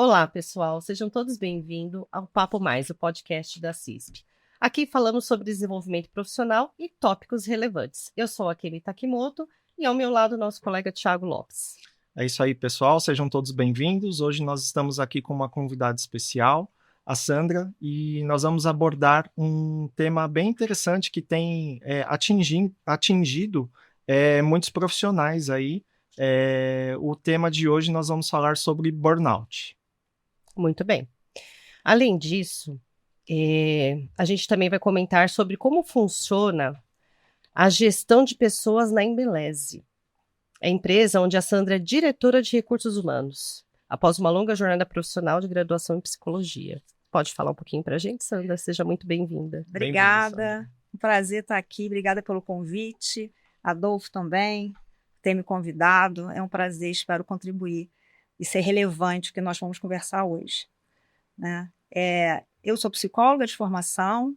Olá, pessoal, sejam todos bem-vindos ao Papo Mais, o podcast da CISP. Aqui falamos sobre desenvolvimento profissional e tópicos relevantes. Eu sou a Kelly Takimoto e ao meu lado nosso colega Thiago Lopes. É isso aí, pessoal, sejam todos bem-vindos. Hoje nós estamos aqui com uma convidada especial, a Sandra, e nós vamos abordar um tema bem interessante que tem atingido muitos profissionais aí. O tema de hoje nós vamos falar sobre burnout. Muito bem. Além disso, a gente também vai comentar sobre como funciona a gestão de pessoas na Embeleze, a empresa onde a Sandra é diretora de recursos humanos, após uma longa jornada profissional de graduação em psicologia. Pode falar um pouquinho para a gente, Sandra? Seja muito bem-vinda. Obrigada, um prazer estar aqui, obrigada pelo convite, Adolfo também, ter me convidado, é um prazer, espero contribuir e ser relevante o que nós vamos conversar hoje. Né? Eu sou psicóloga de formação,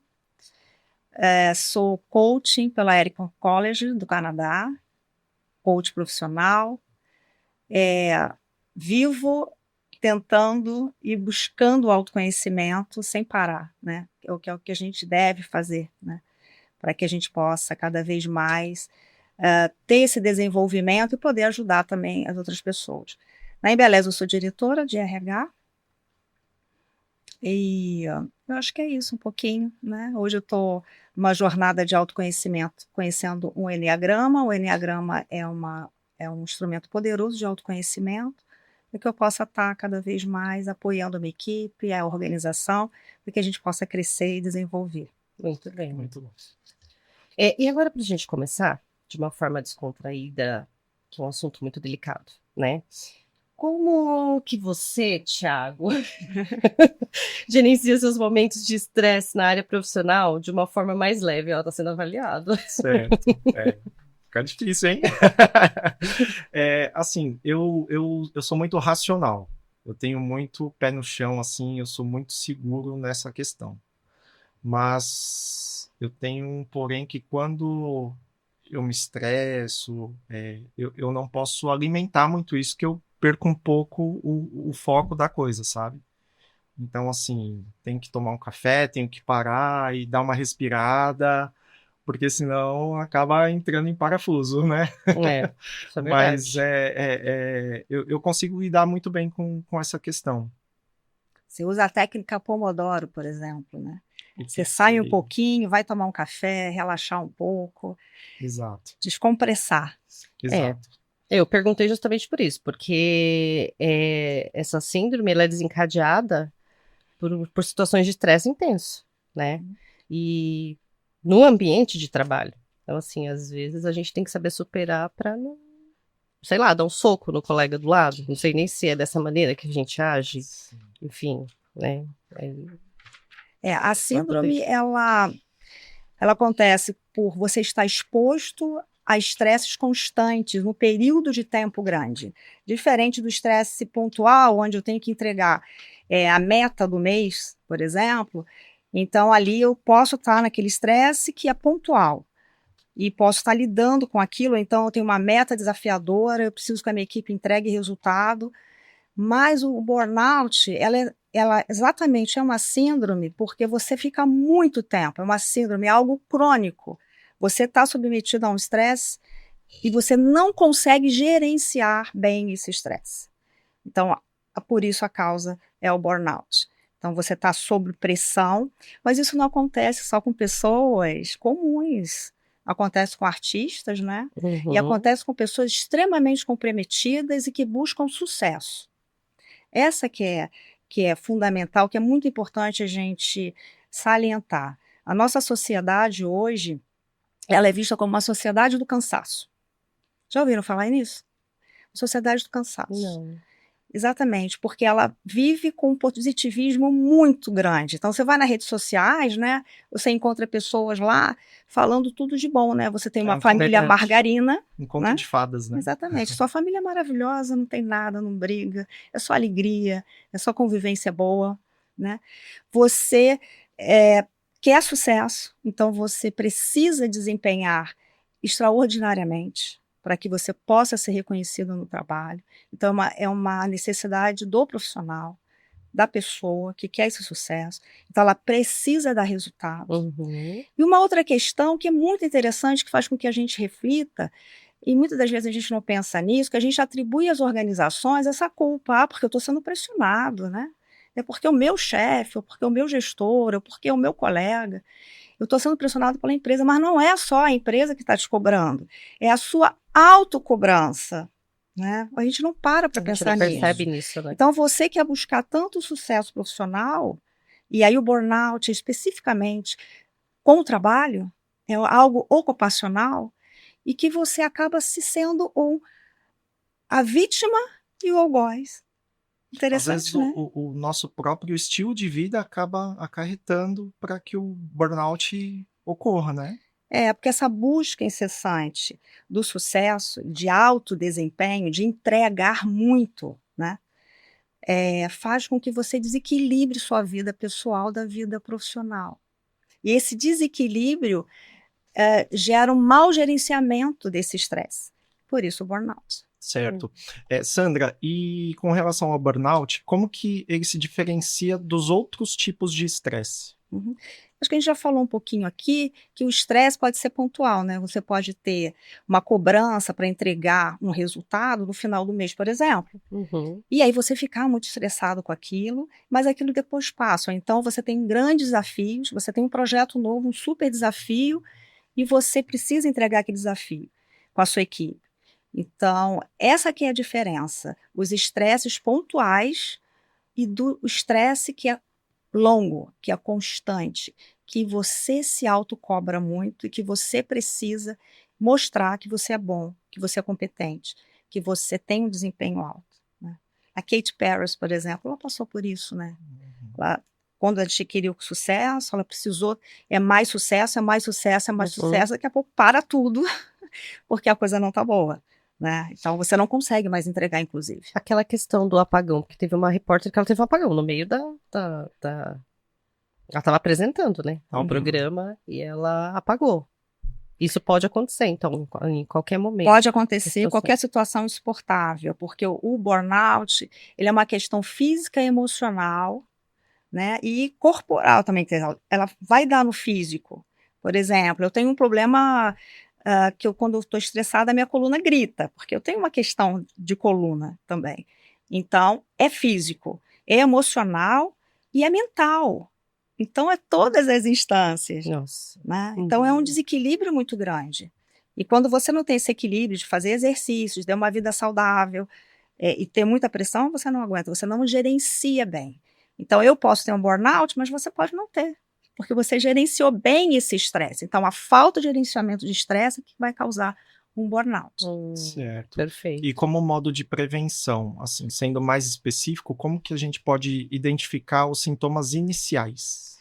sou coaching pela Erickson College do Canadá, coach profissional, vivo tentando e buscando o autoconhecimento sem parar, né? É o que a gente deve fazer, né? Para que a gente possa cada vez mais ter esse desenvolvimento e poder ajudar também as outras pessoas. Na Embeleze eu sou diretora de RH e eu acho que é isso um pouquinho, né? Hoje eu estou numa jornada de autoconhecimento, conhecendo um Enneagrama. O Enneagrama é um instrumento poderoso de autoconhecimento, para que eu possa estar cada vez mais apoiando a minha equipe, a organização, para que a gente possa crescer e desenvolver. Muito bem. Muito bom. E agora, para a gente começar, de uma forma descontraída, que é um assunto muito delicado, né? Como que você, Thiago, gerencia seus momentos de estresse na área profissional de uma forma mais leve? Ela está sendo avaliada. Certo. Fica difícil, hein? Assim, eu sou muito racional. Eu tenho muito pé no chão, assim, eu sou muito seguro nessa questão. Mas eu tenho um porém que quando eu me estresso, eu não posso alimentar muito isso, que eu perco um pouco o foco da coisa, sabe? Então, assim, tenho que tomar um café, tenho que parar e dar uma respirada, porque senão acaba entrando em parafuso, né? Isso é Mas verdade. eu consigo lidar muito bem com essa questão. Você usa a técnica Pomodoro, por exemplo, né? Você sai um pouquinho, vai tomar um café, relaxar um pouco. Exato. Descompressar. Exato. Eu perguntei justamente por isso, porque essa síndrome ela é desencadeada por situações de estresse intenso, né? E no ambiente de trabalho. Então, assim, às vezes a gente tem que saber superar para não, sei lá, dar um soco no colega do lado. Não sei nem se é dessa maneira que a gente age. Sim. Enfim, né? A síndrome, ela acontece por você estar exposto a estresses constantes no período de tempo grande. Diferente do estresse pontual, onde eu tenho que entregar a meta do mês, por exemplo. Então, ali eu posso estar naquele estresse que é pontual. E posso estar lidando com aquilo, então eu tenho uma meta desafiadora, eu preciso que a minha equipe entregue resultado. Mas o burnout, ela exatamente é uma síndrome porque você fica muito tempo, é uma síndrome, é algo crônico. Você está submetido a um estresse e você não consegue gerenciar bem esse estresse. Então, por isso a causa é o burnout. Então, você está sob pressão, mas isso não acontece só com pessoas comuns. Acontece com artistas, né? Uhum. E acontece com pessoas extremamente comprometidas e que buscam sucesso. Essa que é fundamental, que é muito importante a gente salientar. A nossa sociedade hoje, ela é vista como uma sociedade do cansaço. Já ouviram falar nisso? Sociedade do cansaço. Não. Exatamente, porque ela vive com um positivismo muito grande. Então, você vai nas redes sociais, né? Você encontra pessoas lá falando tudo de bom, né? Você tem uma família margarina. Um conto, né? de fadas, né? Exatamente. Sua família é maravilhosa, não tem nada, não briga, é só alegria, é só convivência boa, né? Você quer sucesso, então você precisa desempenhar extraordinariamente para que você possa ser reconhecido no trabalho. Então, é uma necessidade do profissional. da pessoa que quer esse sucesso. Então, ela precisa dar resultados. Uhum. E uma outra questão que é muito interessante, que faz com que a gente reflita, e muitas das vezes a gente não pensa nisso, que a gente atribui às organizações essa culpa, porque eu estou sendo pressionado, né? É porque o meu chefe, ou porque o meu gestor, ou porque o meu colega, eu estou sendo pressionado pela empresa, mas não é só a empresa que está te cobrando, é a sua autocobrança, né? A gente não para A gente pensar não nisso. percebe nisso, né? Então, você quer buscar tanto sucesso profissional, e aí o burnout especificamente com o trabalho, é algo ocupacional, e que você acaba se sendo a vítima e o algoz. Às vezes Interessante, né? o nosso próprio estilo de vida acaba acarretando para que o burnout ocorra, né? Porque essa busca incessante do sucesso, de alto desempenho, de entregar muito, né? Faz com que você desequilibre sua vida pessoal da vida profissional. E esse desequilíbrio gera um mau gerenciamento desse estresse. Por isso o burnout. Certo. Sandra, e com relação ao burnout, como que ele se diferencia dos outros tipos de estresse? Uhum. Acho que a gente já falou um pouquinho aqui que o estresse pode ser pontual, né? Você pode ter uma cobrança para entregar um resultado no final do mês, por exemplo. Uhum. E aí você ficar muito estressado com aquilo, mas aquilo depois passa. Ou então você tem grandes desafios, você tem um projeto novo, um super desafio, e você precisa entregar aquele desafio com a sua equipe. Então, essa aqui é a diferença. Os estresses pontuais e do estresse que é longo, que é constante, que você se autocobra muito e que você precisa mostrar que você é bom, que você é competente, que você tem um desempenho alto, né? A Katy Perry, por exemplo, ela passou por isso, né? Quando ela adquiriu sucesso, ela precisou, é mais sucesso, é mais sucesso, é mais Uhum. sucesso, daqui a pouco para tudo, porque a coisa não tá boa, né? Então você não consegue mais entregar, inclusive. Aquela questão do apagão, porque teve uma repórter que ela teve um apagão no meio Ela estava apresentando, né? Um Uhum. programa e ela apagou. Isso pode acontecer, então, em qualquer momento. Pode acontecer Situação. qualquer situação insuportável, porque o burnout, ele é uma questão física e emocional, né? E corporal também, quer dizer, ela vai dar no físico. Por exemplo, eu tenho um problema que quando eu estou estressada, a minha coluna grita, porque eu tenho uma questão de coluna também. Então, é físico, é emocional e é mental. Então, é todas as instâncias, Nossa. né? Então, é um desequilíbrio muito grande. E quando você não tem esse equilíbrio de fazer exercícios, ter uma vida saudável e ter muita pressão, você não aguenta, você não gerencia bem. Então, eu posso ter um burnout, mas você pode não ter, porque você gerenciou bem esse estresse. Então, a falta de gerenciamento de estresse é que vai causar um burnout. Certo. Perfeito. E como modo de prevenção, assim, sendo mais específico, como que a gente pode identificar os sintomas iniciais?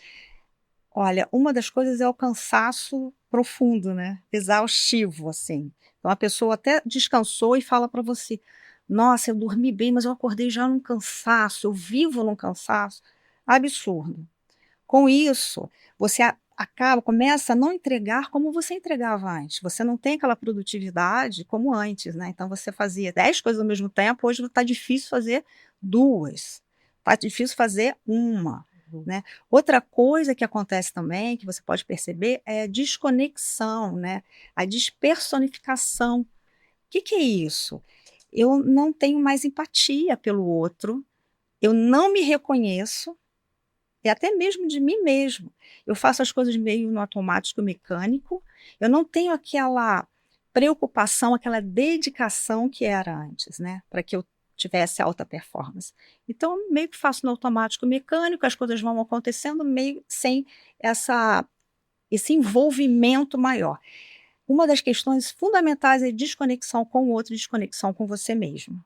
Olha, uma das coisas é o cansaço profundo, né? Exaustivo, assim. Então, a pessoa até descansou e fala para você: nossa, eu dormi bem, mas eu acordei já num cansaço, eu vivo num cansaço. Absurdo. Com isso, você começa a não entregar como você entregava antes. Você não tem aquela produtividade como antes, né? Então, você fazia 10 coisas ao mesmo tempo, hoje está difícil fazer 2, está difícil fazer uma. Né? Outra coisa que acontece também, que você pode perceber, é a desconexão, né? A despersonificação. O que é isso? Eu não tenho mais empatia pelo outro, eu não me reconheço, e até mesmo de mim mesmo. Eu faço as coisas meio no automático mecânico, eu não tenho aquela preocupação, aquela dedicação que era antes, né? Para que eu tivesse alta performance. Então, meio que faço no automático mecânico, as coisas vão acontecendo meio sem esse envolvimento maior. Uma das questões fundamentais é desconexão com o outro, desconexão com você mesmo,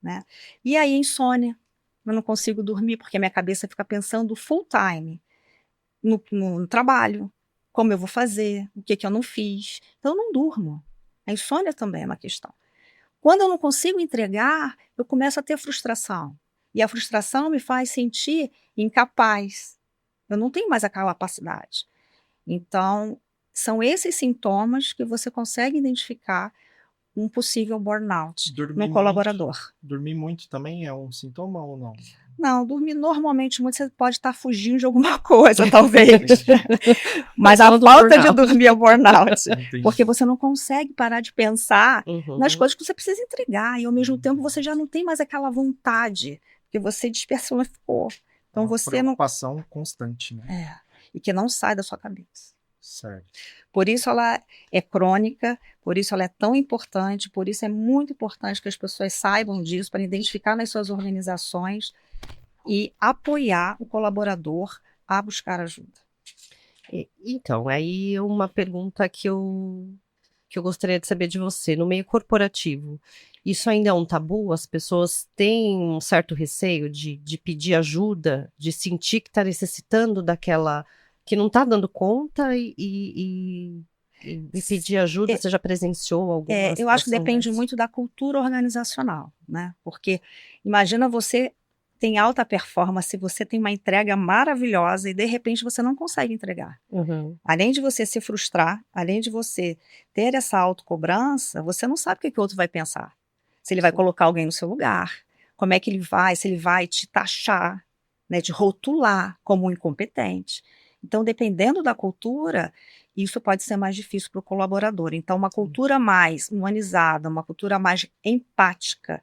né? E aí, insônia. Eu não consigo dormir porque a minha cabeça fica pensando full time no trabalho, como eu vou fazer, o que eu não fiz. Então, eu não durmo. A insônia também é uma questão. Quando eu não consigo entregar, eu começo a ter frustração. E a frustração me faz sentir incapaz. Eu não tenho mais aquela capacidade. Então, são esses sintomas que você consegue identificar um possível burnout no colaborador. Dormir muito também é um sintoma ou não? Não, dormir normalmente muito, você pode estar fugindo de alguma coisa, talvez. Mas a falta de dormir é o burnout. Porque você não consegue parar de pensar nas coisas que você precisa entregar. E ao mesmo tempo você já não tem mais aquela vontade, porque você despersonificou. Então você não. Preocupação constante, né? E que não sai da sua cabeça. Certo. Por isso ela é crônica, por isso ela é tão importante, por isso é muito importante que as pessoas saibam disso, para identificar nas suas organizações e apoiar o colaborador a buscar ajuda. Então, aí uma pergunta que eu gostaria de saber de você. No meio corporativo, isso ainda é um tabu? As pessoas têm um certo receio de pedir ajuda, de sentir que está necessitando daquela... que não está dando conta e pedir ajuda? Você já presenciou alguma situação Eu acho que depende dessa? muito da cultura organizacional, né? Porque imagina você tem alta performance, você tem uma entrega maravilhosa e de repente você não consegue entregar. Além de você se frustrar, além de você ter essa autocobrança, você não sabe o que o outro vai pensar. Se ele vai colocar alguém no seu lugar, como é que ele vai, se ele vai te taxar, né, te rotular como um incompetente. Então, dependendo da cultura, isso pode ser mais difícil para o colaborador. Então, uma cultura mais humanizada, uma cultura mais empática.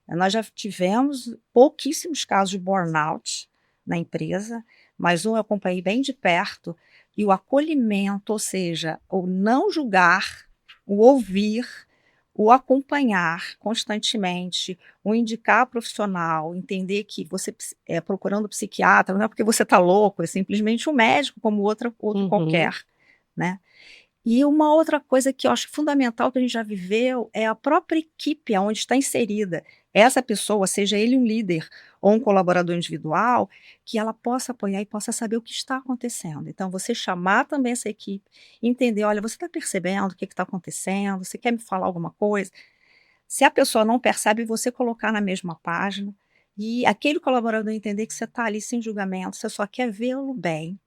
Nós já tivemos pouquíssimos casos de burnout na empresa, mas eu acompanhei bem de perto, e o acolhimento, ou seja, o não julgar, o ouvir, o acompanhar constantemente, o indicar profissional, entender que você procurando psiquiatra, não é porque você está louco, é simplesmente um médico como outro qualquer, né? E uma outra coisa que eu acho fundamental que a gente já viveu é a própria equipe onde está inserida essa pessoa, seja ele um líder ou um colaborador individual, que ela possa apoiar e possa saber o que está acontecendo. Então, você chamar também essa equipe, entender, olha, você está percebendo o que está acontecendo, você quer me falar alguma coisa? Se a pessoa não percebe, você colocar na mesma página e aquele colaborador entender que você está ali sem julgamento, você só quer vê-lo bem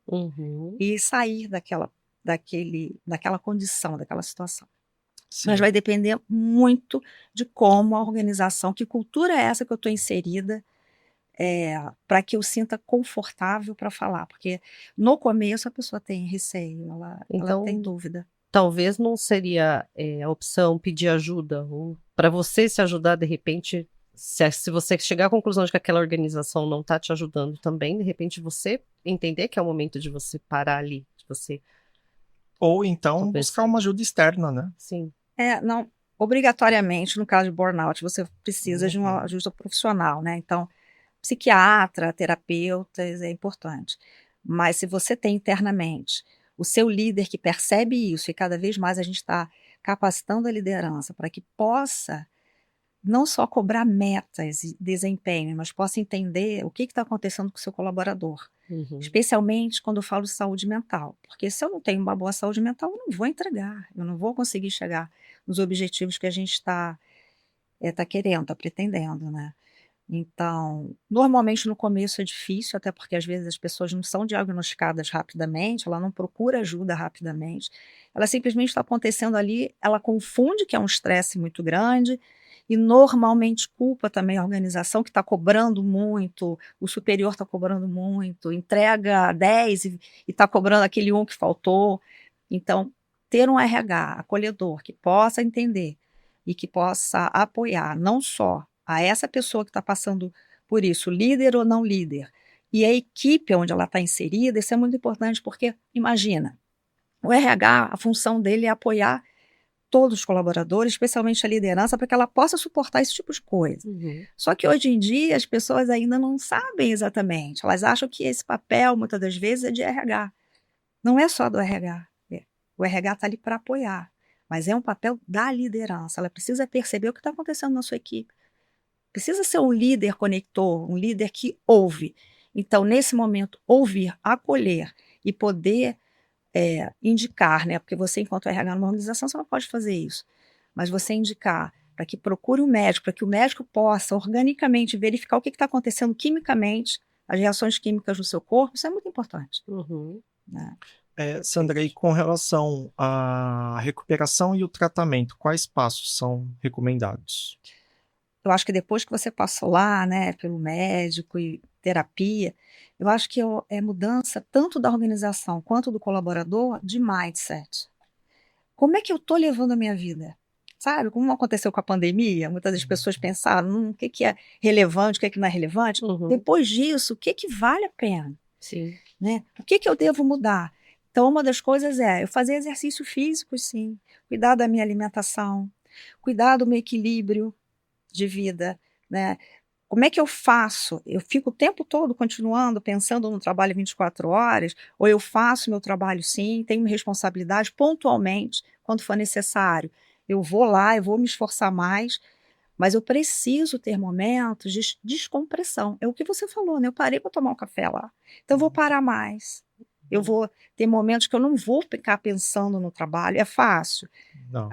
e sair daquela condição, daquela situação. Sim. Mas vai depender muito de como a organização, que cultura é essa que eu estou inserida, para que eu sinta confortável para falar, porque no começo a pessoa tem receio, ela tem dúvida. Talvez não seria a opção pedir ajuda, ou para você se ajudar de repente, se você chegar à conclusão de que aquela organização não está te ajudando também, de repente você entender que é o momento de você parar ali, de você... Ou então buscar uma ajuda externa, né? Sim. Não, obrigatoriamente, no caso de burnout, você precisa de uma ajuda profissional, né? Então, psiquiatra, terapeutas, é importante. Mas se você tem internamente o seu líder que percebe isso, e cada vez mais a gente está capacitando a liderança para que possa não só cobrar metas e desempenho, mas possa entender o que está acontecendo com o seu colaborador. Especialmente quando eu falo de saúde mental. Porque se eu não tenho uma boa saúde mental, eu não vou entregar, eu não vou conseguir chegar nos objetivos que a gente está querendo, está pretendendo, né? Então, normalmente no começo é difícil, até porque às vezes as pessoas não são diagnosticadas rapidamente, ela não procura ajuda rapidamente, ela simplesmente está acontecendo ali, ela confunde que é um estresse muito grande e normalmente culpa também a organização que está cobrando muito, o superior está cobrando muito, entrega 10 e está cobrando aquele 1 que faltou. Então, ter um RH acolhedor que possa entender e que possa apoiar não só a essa pessoa que está passando por isso, líder ou não líder, e a equipe onde ela está inserida, isso é muito importante, porque, imagina, o RH, a função dele é apoiar todos os colaboradores, especialmente a liderança, para que ela possa suportar esse tipo de coisa. Só que hoje em dia as pessoas ainda não sabem exatamente, elas acham que esse papel, muitas das vezes, é de RH. Não é só do RH, o RH está ali para apoiar, mas é um papel da liderança, ela precisa perceber o que está acontecendo na sua equipe. Precisa ser um líder conector, um líder que ouve. Então, nesse momento, ouvir, acolher e poder indicar, né? Porque você, enquanto RH numa organização, você não pode fazer isso. Mas você indicar para que procure um médico, para que o médico possa organicamente verificar o que está acontecendo quimicamente, as reações químicas no seu corpo, isso é muito importante. Né? Sandra, e com relação à recuperação e o tratamento, quais passos são recomendados? eu acho que depois que você passou lá, né, pelo médico e terapia, eu acho que é mudança tanto da organização quanto do colaborador de mindset. Como é que eu estou levando a minha vida? Sabe, como aconteceu com a pandemia, muitas das pessoas pensaram, o que é relevante, o que não é relevante. Depois disso, o que vale a pena? Sim. Né? O que eu devo mudar? Então, uma das coisas é eu fazer exercício físico, sim, cuidar da minha alimentação, cuidar do meu equilíbrio de vida, né? Como é que eu faço? Eu fico o tempo todo continuando pensando no trabalho 24 horas, ou eu faço meu trabalho sim, tenho responsabilidade pontualmente, quando for necessário. Eu vou lá, eu vou me esforçar mais, mas eu preciso ter momentos de descompressão. É o que você falou, né? Eu parei para tomar um café lá. Então eu vou parar mais. Eu vou ter momentos que eu não vou ficar pensando no trabalho. É fácil. Não.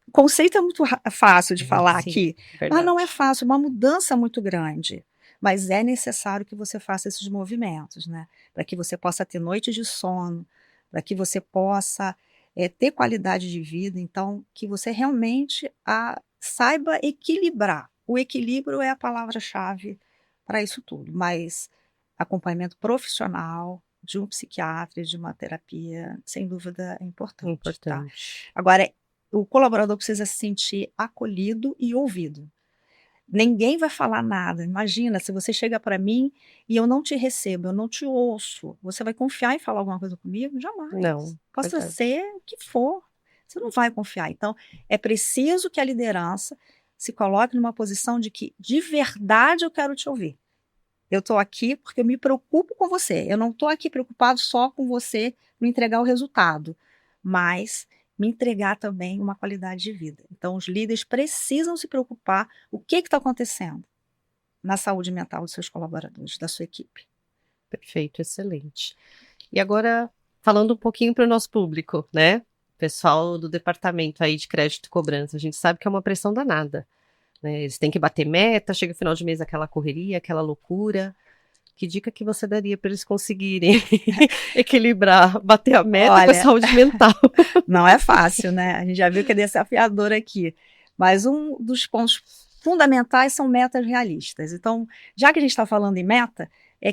O conceito é muito fácil de falar Sim, aqui, verdade. mas não é fácil, uma mudança muito grande. Mas é necessário que você faça esses movimentos, né? Para que você possa ter noites de sono, para que você possa ter qualidade de vida. Então, que você realmente saiba equilibrar. O equilíbrio é a palavra-chave para isso tudo, mas acompanhamento profissional de um psiquiatra, de uma terapia, sem dúvida é importante. Tá? Importante. Agora, o colaborador precisa se sentir acolhido e ouvido. Ninguém vai falar nada. Imagina, se você chega para mim e eu não te recebo, eu não te ouço, você vai confiar em falar alguma coisa comigo? Jamais. Não, Possa verdade. ser o que for. Você não vai confiar. Então, é preciso que a liderança se coloque numa posição de que, de verdade, eu quero te ouvir. Eu estou aqui porque eu me preocupo com você. Eu não estou aqui preocupado só com você me entregar o resultado, mas me entregar também uma qualidade de vida. Então, os líderes precisam se preocupar o que está acontecendo na saúde mental dos seus colaboradores, da sua equipe. Perfeito, excelente. E agora, falando um pouquinho para o nosso público, né? Pessoal do departamento aí de crédito e cobrança, a gente sabe que é uma pressão danada, né? Eles têm que bater meta, chega o final de mês aquela correria, aquela loucura. Que dica que você daria para eles conseguirem equilibrar, bater a meta com a saúde mental? Não é fácil, né? A gente já viu que é desafiador aqui. Mas um dos pontos fundamentais são metas realistas. Então, já que a gente está falando em meta,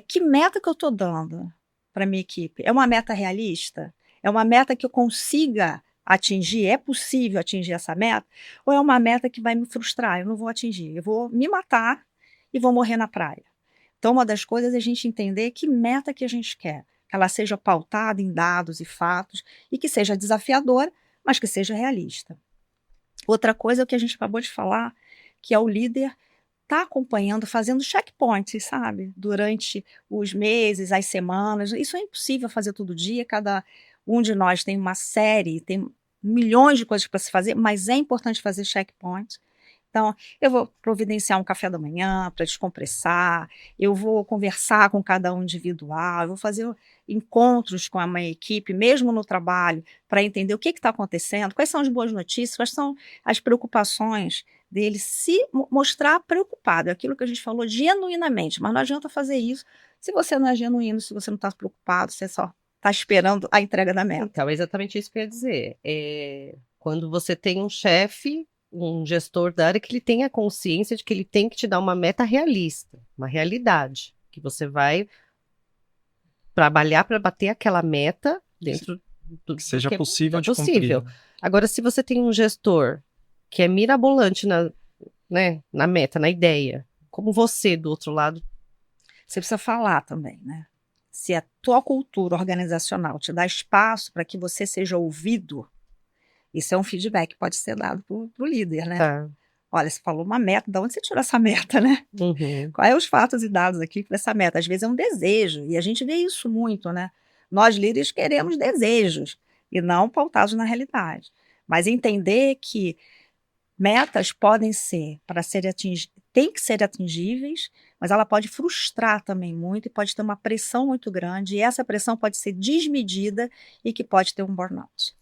que meta que eu estou dando para a minha equipe? É uma meta realista? É uma meta que eu consiga atingir? É possível atingir essa meta? Ou é uma meta que vai me frustrar? Eu não vou atingir. Eu vou me matar e vou morrer na praia. Então, uma das coisas é a gente entender que meta que a gente quer. Que ela seja pautada em dados e fatos e que seja desafiadora, mas que seja realista. Outra coisa é o que a gente acabou de falar, que é o líder estar acompanhando, fazendo checkpoints, sabe? Durante os meses, as semanas. Isso é impossível fazer todo dia, cada um de nós tem uma série, tem milhões de coisas para se fazer, mas é importante fazer checkpoints. Então, eu vou providenciar um café da manhã para descompressar, eu vou conversar com cada um individual, eu vou fazer encontros com a minha equipe, mesmo no trabalho, para entender o que está acontecendo, quais são as boas notícias, quais são as preocupações dele, se mostrar preocupado, é aquilo que a gente falou genuinamente, mas não adianta fazer isso se você não é genuíno, se você não está preocupado, você só está esperando a entrega da meta. Então, é exatamente isso que eu ia dizer. Quando você tem um chefe, um gestor da área, que ele tenha consciência de que ele tem que te dar uma meta realista, uma realidade, que você vai trabalhar para bater aquela meta dentro do que seja que é possível de possível. cumprir. Agora, se você tem um gestor que é mirabolante na meta, na ideia, como você do outro lado, você precisa falar também, né? Se a tua cultura organizacional te dá espaço para que você seja ouvido, isso é um feedback que pode ser dado para o líder, né? tá. Olha, você falou uma meta, de onde você tirou essa meta, né? Uhum. Quais são os fatos e dados aqui para essa meta? Às vezes é um desejo, e a gente vê isso muito, né? Nós líderes queremos desejos, e não pautados na realidade. Mas entender que metas podem ser, tem que ser atingíveis, mas ela pode frustrar também muito, e pode ter uma pressão muito grande, e essa pressão pode ser desmedida, e que pode ter um burnout.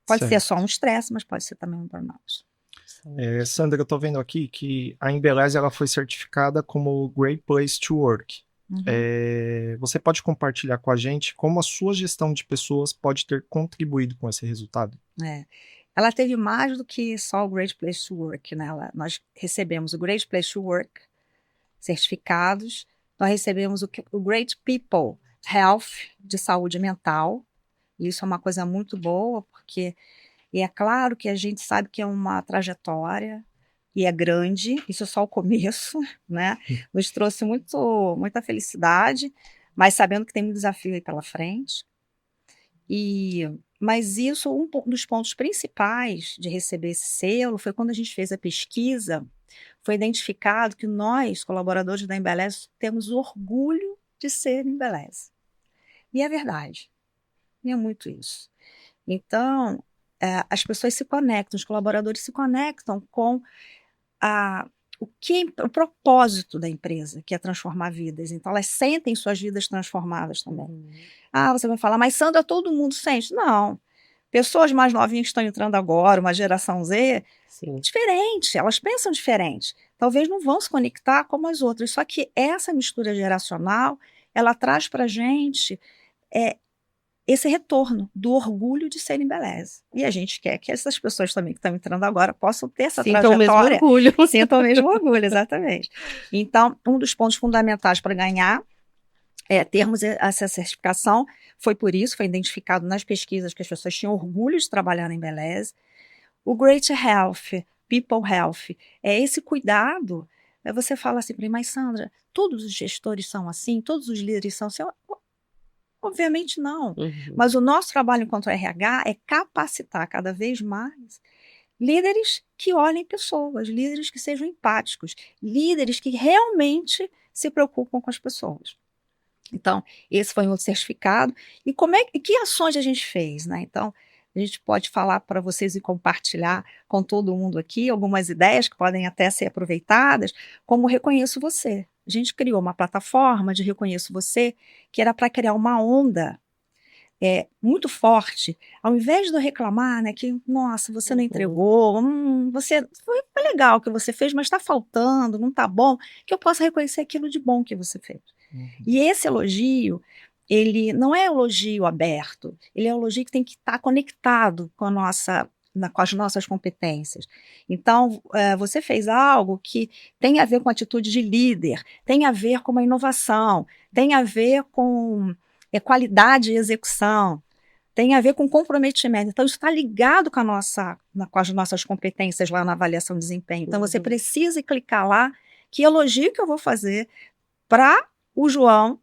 Pode ser só um estresse, mas pode ser também um burnout. Sandra, eu estou vendo aqui que a Embeleze ela foi certificada como Great Place to Work. Uhum. Você pode compartilhar com a gente como a sua gestão de pessoas pode ter contribuído com esse resultado? ela teve mais do que só o Great Place to Work, né? Nós recebemos o Great Place to Work, certificados, nós recebemos o Great People Health, de saúde mental, e isso é uma coisa muito boa, porque é claro que a gente sabe que é uma trajetória, e é grande, isso é só o começo, né? Nos trouxe muita felicidade, mas sabendo que tem um desafio aí pela frente. Mas isso, um dos pontos principais de receber esse selo foi quando a gente fez a pesquisa, foi identificado que nós, colaboradores da Embeleze, temos orgulho de ser Embeleze. E é verdade. E é muito isso. Então, as pessoas se conectam, os colaboradores se conectam com o propósito da empresa, que é transformar vidas. Então, elas sentem suas vidas transformadas também. Você vai falar, mas Sandra, todo mundo sente? Não. Pessoas mais novinhas que estão entrando agora, uma geração Z, Sim. diferente, elas pensam diferente. Talvez não vão se conectar como as outras. Só que essa mistura geracional, ela traz para a gente esse retorno do orgulho de ser Embeleze. E a gente quer que essas pessoas também que estão entrando agora possam ter essa trajetória. Sintam o mesmo orgulho. Sintam o mesmo orgulho, exatamente. Então, um dos pontos fundamentais para ganhar termos essa certificação, foi por isso, foi identificado nas pesquisas que as pessoas tinham orgulho de trabalhar na Embeleze. O Great Health, People Health, é esse cuidado. Você fala assim para mim, mas Sandra, todos os gestores são assim? Todos os líderes são assim? Obviamente não. Mas o nosso trabalho enquanto RH é capacitar cada vez mais líderes que olhem pessoas, líderes que sejam empáticos, líderes que realmente se preocupam com as pessoas. Então, esse foi um outro certificado. E que ações a gente fez, né? Então, a gente pode falar para vocês e compartilhar com todo mundo aqui algumas ideias que podem até ser aproveitadas, como Reconheço Você. A gente criou uma plataforma de Reconheço Você, que era para criar uma onda muito forte. Ao invés de eu reclamar, né, que, nossa, você não entregou, foi legal o que você fez, mas está faltando, não está bom, que eu possa reconhecer aquilo de bom que você fez. E esse elogio, ele não é elogio aberto, ele é elogio que tem que estar conectado com as nossas competências. Então, você fez algo que tem a ver com atitude de líder, tem a ver com uma inovação, tem a ver com qualidade e execução, tem a ver com comprometimento. Então, isso está ligado com as nossas competências lá na avaliação de desempenho. Então, você precisa clicar lá, que elogio que eu vou fazer para o João,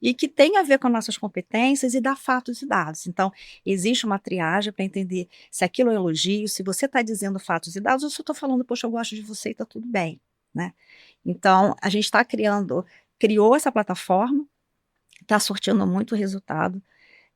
e que tem a ver com nossas competências e dar fatos e dados. Então, existe uma triagem para entender se aquilo é elogio, se você está dizendo fatos e dados, ou se eu estou falando, poxa, eu gosto de você e está tudo bem, né? Então, a gente criou essa plataforma, está surtindo muito resultado.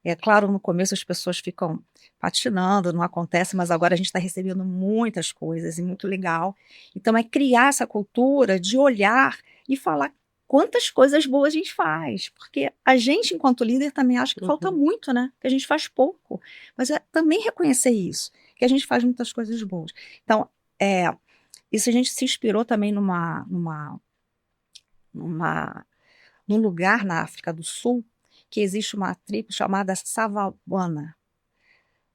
É claro, no começo as pessoas ficam patinando, não acontece, mas agora a gente está recebendo muitas coisas e muito legal. Então, é criar essa cultura de olhar e falar quantas coisas boas a gente faz, porque a gente, enquanto líder, também acha que falta muito, né? Que a gente faz pouco, mas também reconhecer isso, que a gente faz muitas coisas boas. Então, isso a gente se inspirou também num lugar na África do Sul, que existe uma tribo chamada Savawana.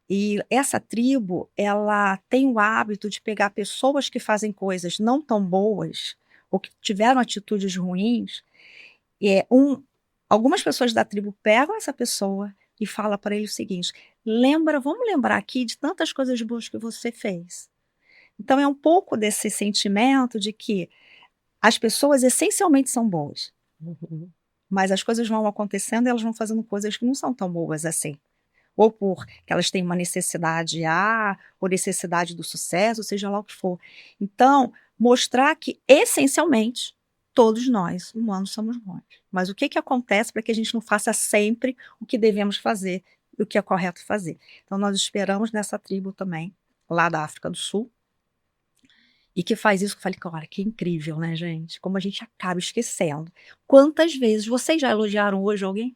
E essa tribo, ela tem o hábito de pegar pessoas que fazem coisas não tão boas, ou que tiveram atitudes ruins, algumas pessoas da tribo pegam essa pessoa e falam para ele o seguinte, vamos lembrar aqui de tantas coisas boas que você fez. Então é um pouco desse sentimento de que as pessoas essencialmente são boas, mas as coisas vão acontecendo e elas vão fazendo coisas que não são tão boas assim. Ou porque elas têm uma necessidade ou necessidade do sucesso, seja lá o que for. Então, mostrar que, essencialmente, todos nós, humanos, somos bons. Mas o que acontece para que a gente não faça sempre o que devemos fazer e o que é correto fazer? Então, nós esperamos nessa tribo também, lá da África do Sul, e que faz isso, que eu falei, olha, que incrível, né, gente? Como a gente acaba esquecendo. Quantas vezes vocês já elogiaram hoje alguém?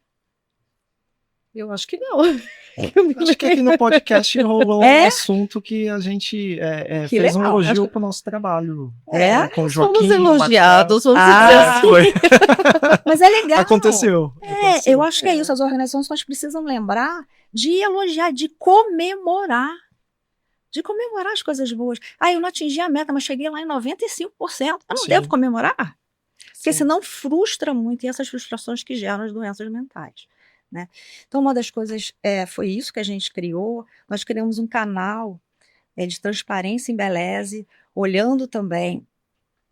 Eu acho que não. Acho que aqui no podcast rolou um assunto que a gente fez um elogio pro nosso trabalho. Com o Joaquim. Fomos elogiados, vamos dizer assim. Foi. Mas é legal. Aconteceu. Eu acho que é isso. As organizações precisam lembrar de elogiar, de comemorar. de comemorar as coisas boas. Ah, eu não atingi a meta, mas cheguei lá em 95%. Eu não Sim. devo comemorar? Porque Sim. senão frustra muito, e essas frustrações que geram as doenças mentais, né? Então, uma das coisas foi isso que a gente criou. Nós criamos um canal de transparência em Embeleze, olhando também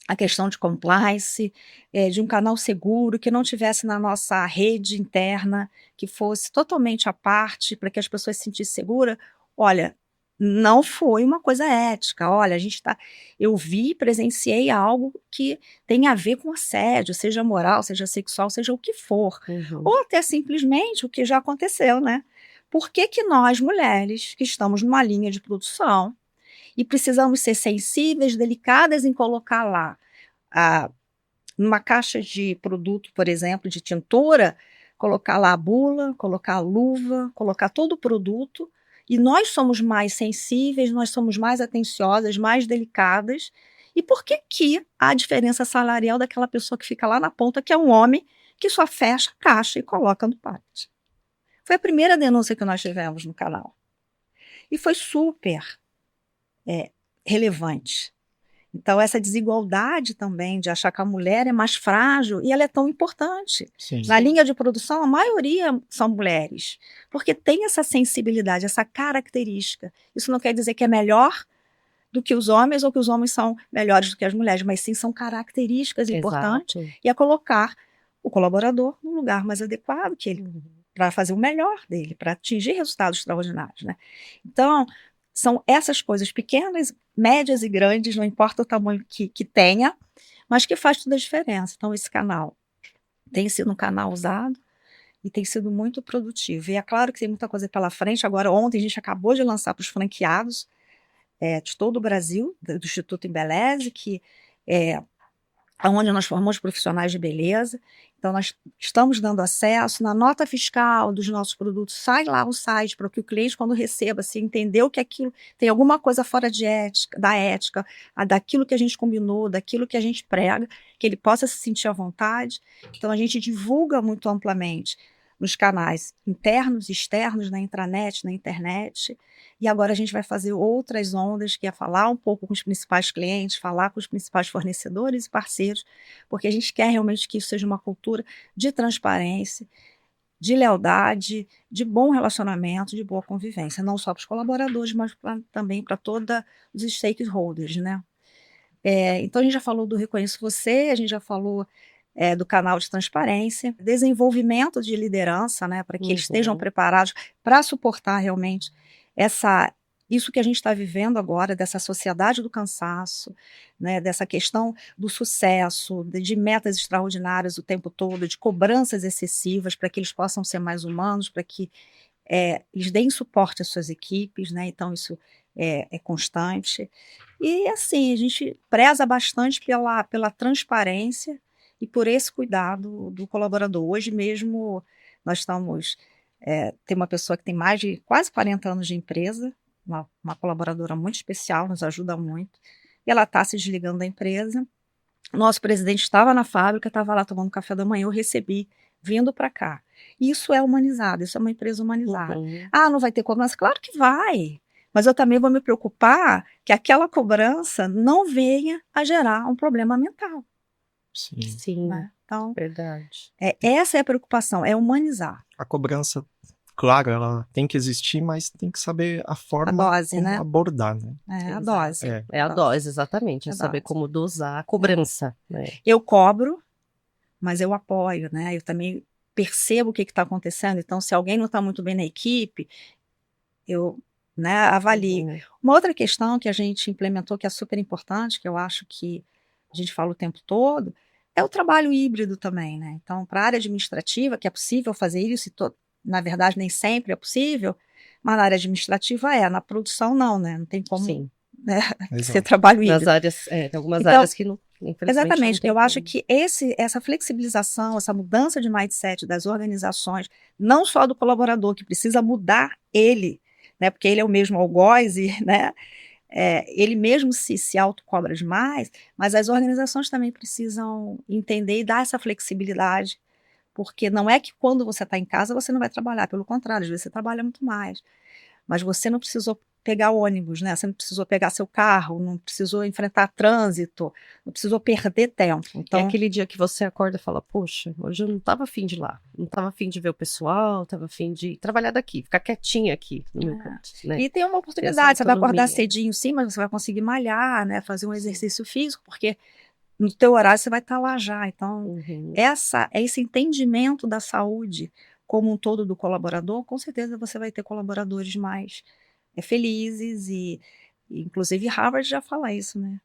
a questão de compliance, de um canal seguro, que não tivesse na nossa rede interna, que fosse totalmente à parte, para que as pessoas se sentissem seguras. Olha, não foi uma coisa ética. Olha, eu presenciei algo que tem a ver com assédio, seja moral, seja sexual, seja o que for. Uhum. Ou até simplesmente o que já aconteceu, né? Por que que nós, mulheres, que estamos numa linha de produção, e precisamos ser sensíveis, delicadas em colocar lá, numa caixa de produto, por exemplo, de tintura, colocar lá a bula, colocar a luva, colocar todo o produto, e nós somos mais sensíveis, nós somos mais atenciosas, mais delicadas. E por que que há diferença salarial daquela pessoa que fica lá na ponta, que é um homem, que só fecha a caixa e coloca no pacote? Foi a primeira denúncia que nós tivemos no canal. E foi super relevante. Então, essa desigualdade também de achar que a mulher é mais frágil, e ela é tão importante. Sim. Na linha de produção, a maioria são mulheres, porque tem essa sensibilidade, essa característica. Isso não quer dizer que é melhor do que os homens ou que os homens são melhores do que as mulheres, mas sim são características importantes, Exato. e é colocar o colaborador no lugar mais adequado que ele, para fazer o melhor dele, para atingir resultados extraordinários, né? Então, são essas coisas pequenas, médias e grandes, não importa o tamanho que tenha, mas que faz toda a diferença. Então, esse canal tem sido um canal usado e tem sido muito produtivo. E é claro que tem muita coisa pela frente. Agora, ontem, a gente acabou de lançar para os franqueados de todo o Brasil, do Instituto Embeleze, que é onde nós formamos profissionais de beleza. Então, nós estamos dando acesso na nota fiscal dos nossos produtos, sai lá o site para que o cliente, quando receba, se entendeu que aquilo tem alguma coisa fora de ética, da ética, daquilo que a gente combinou, daquilo que a gente prega, que ele possa se sentir à vontade. Então, a gente divulga muito amplamente nos canais internos e externos, na intranet, na internet. E agora a gente vai fazer outras ondas, que é falar um pouco com os principais clientes, falar com os principais fornecedores e parceiros, porque a gente quer realmente que isso seja uma cultura de transparência, de lealdade, de bom relacionamento, de boa convivência, não só para os colaboradores, mas também para todos os stakeholders, né? Então a gente já falou do Reconheço Você, a gente já falou do canal de transparência, desenvolvimento de liderança, né, para que eles estejam preparados para suportar realmente isso que a gente está vivendo agora, dessa sociedade do cansaço, né, dessa questão do sucesso, de metas extraordinárias o tempo todo, de cobranças excessivas, para que eles possam ser mais humanos, para que eles deem suporte às suas equipes, né, então isso é constante. E assim, a gente preza bastante pela transparência e por esse cuidado do colaborador. Hoje mesmo nós tem uma pessoa que tem mais de quase 40 anos de empresa, uma colaboradora muito especial, nos ajuda muito, e ela está se desligando da empresa. Nosso presidente estava na fábrica, estava lá tomando café da manhã, eu recebi, vindo para cá. Isso é humanizado, isso é uma empresa humanizada. Ah, não vai ter cobrança? Claro que vai, mas eu também vou me preocupar que aquela cobrança não venha a gerar um problema mental. Sim, né? Então, verdade. Essa é a preocupação, é humanizar. A cobrança, claro, ela tem que existir, mas tem que saber a forma dose, como né? abordar, né? A dose. É a dose, exatamente. É saber como dosar a cobrança. Né? Eu cobro, mas eu apoio, né? Eu também percebo o que está acontecendo. Então, se alguém não está muito bem na equipe, eu avalio. Uma outra questão que a gente implementou, que é super importante, que eu acho que a gente fala o tempo todo, é o trabalho híbrido também, né? Então, para a área administrativa, que é possível fazer isso, na verdade, nem sempre é possível, mas na área administrativa na produção não, né? Não tem como ser trabalho híbrido. Nas áreas, tem algumas áreas que não, infelizmente, exatamente, não eu acho que essa flexibilização, essa mudança de mindset das organizações, não só do colaborador, que precisa mudar ele, né? Porque ele é o mesmo algoz, né? Ele mesmo se autocobra demais, mas as organizações também precisam entender e dar essa flexibilidade, porque não é que quando você está em casa você não vai trabalhar, pelo contrário, às vezes você trabalha muito mais, mas você não precisou pegar ônibus, né? Você não precisou pegar seu carro, não precisou enfrentar trânsito, não precisou perder tempo. Então, É aquele dia que você acorda e fala, poxa, hoje eu não estava afim de ir lá, não estava afim de ver o pessoal, estava afim de trabalhar daqui, ficar quietinha aqui no meu canto, né? E tem uma oportunidade, você vai acordar autonomia. cedinho sim, mas você vai conseguir malhar, né? Fazer um exercício físico, porque no teu horário você vai estar lá já. Então, Uhum. esse entendimento da saúde como um todo do colaborador, com certeza você vai ter colaboradores mais felizes e inclusive Harvard já fala isso, né?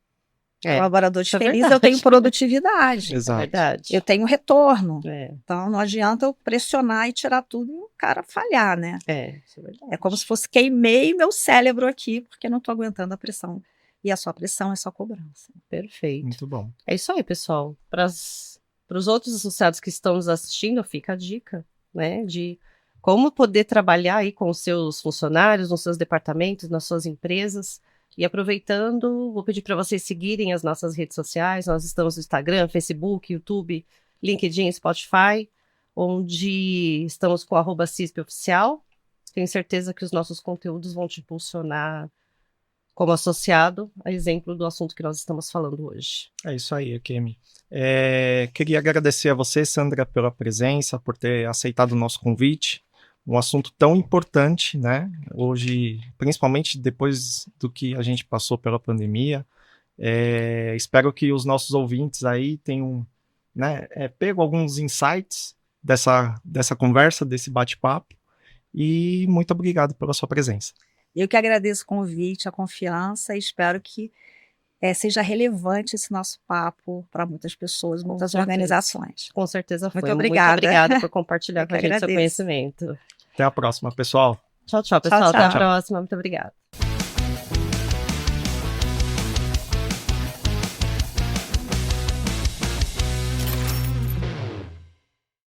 Colaboradores isso é felizes, eu verdade. tenho produtividade, É Exato. verdade. eu tenho retorno. É, Então, não adianta eu pressionar e tirar tudo e o cara falhar, né? isso é verdade. É como se fosse queimei meu cérebro aqui, porque não estou aguentando a pressão. E a sua pressão é só cobrança. Perfeito. Muito bom. É isso aí, pessoal. Para os outros associados que estão nos assistindo, fica a dica, né, de como poder trabalhar aí com os seus funcionários, nos seus departamentos, nas suas empresas. E aproveitando, vou pedir para vocês seguirem as nossas redes sociais. Nós estamos no Instagram, Facebook, YouTube, LinkedIn, Spotify, onde estamos com o @CISPOficial. Tenho certeza que os nossos conteúdos vão te impulsionar como associado, a exemplo do assunto que nós estamos falando hoje. É isso aí, Kemi. Queria agradecer a você, Sandra, pela presença, por ter aceitado o nosso convite. Um assunto tão importante, né? Hoje, principalmente depois do que a gente passou pela pandemia. Espero que os nossos ouvintes aí tenham, né, pego alguns insights dessa conversa, desse bate-papo. E muito obrigado pela sua presença. Eu que agradeço o convite, a confiança e espero que seja relevante esse nosso papo para muitas pessoas, muitas organizações. Com certeza foi. Muito obrigada. Muito obrigada por compartilhar com a gente seu agradeço. conhecimento. Até a próxima, pessoal. Tchau, tchau, pessoal. Tchau, Até a tchau. próxima. Muito obrigada.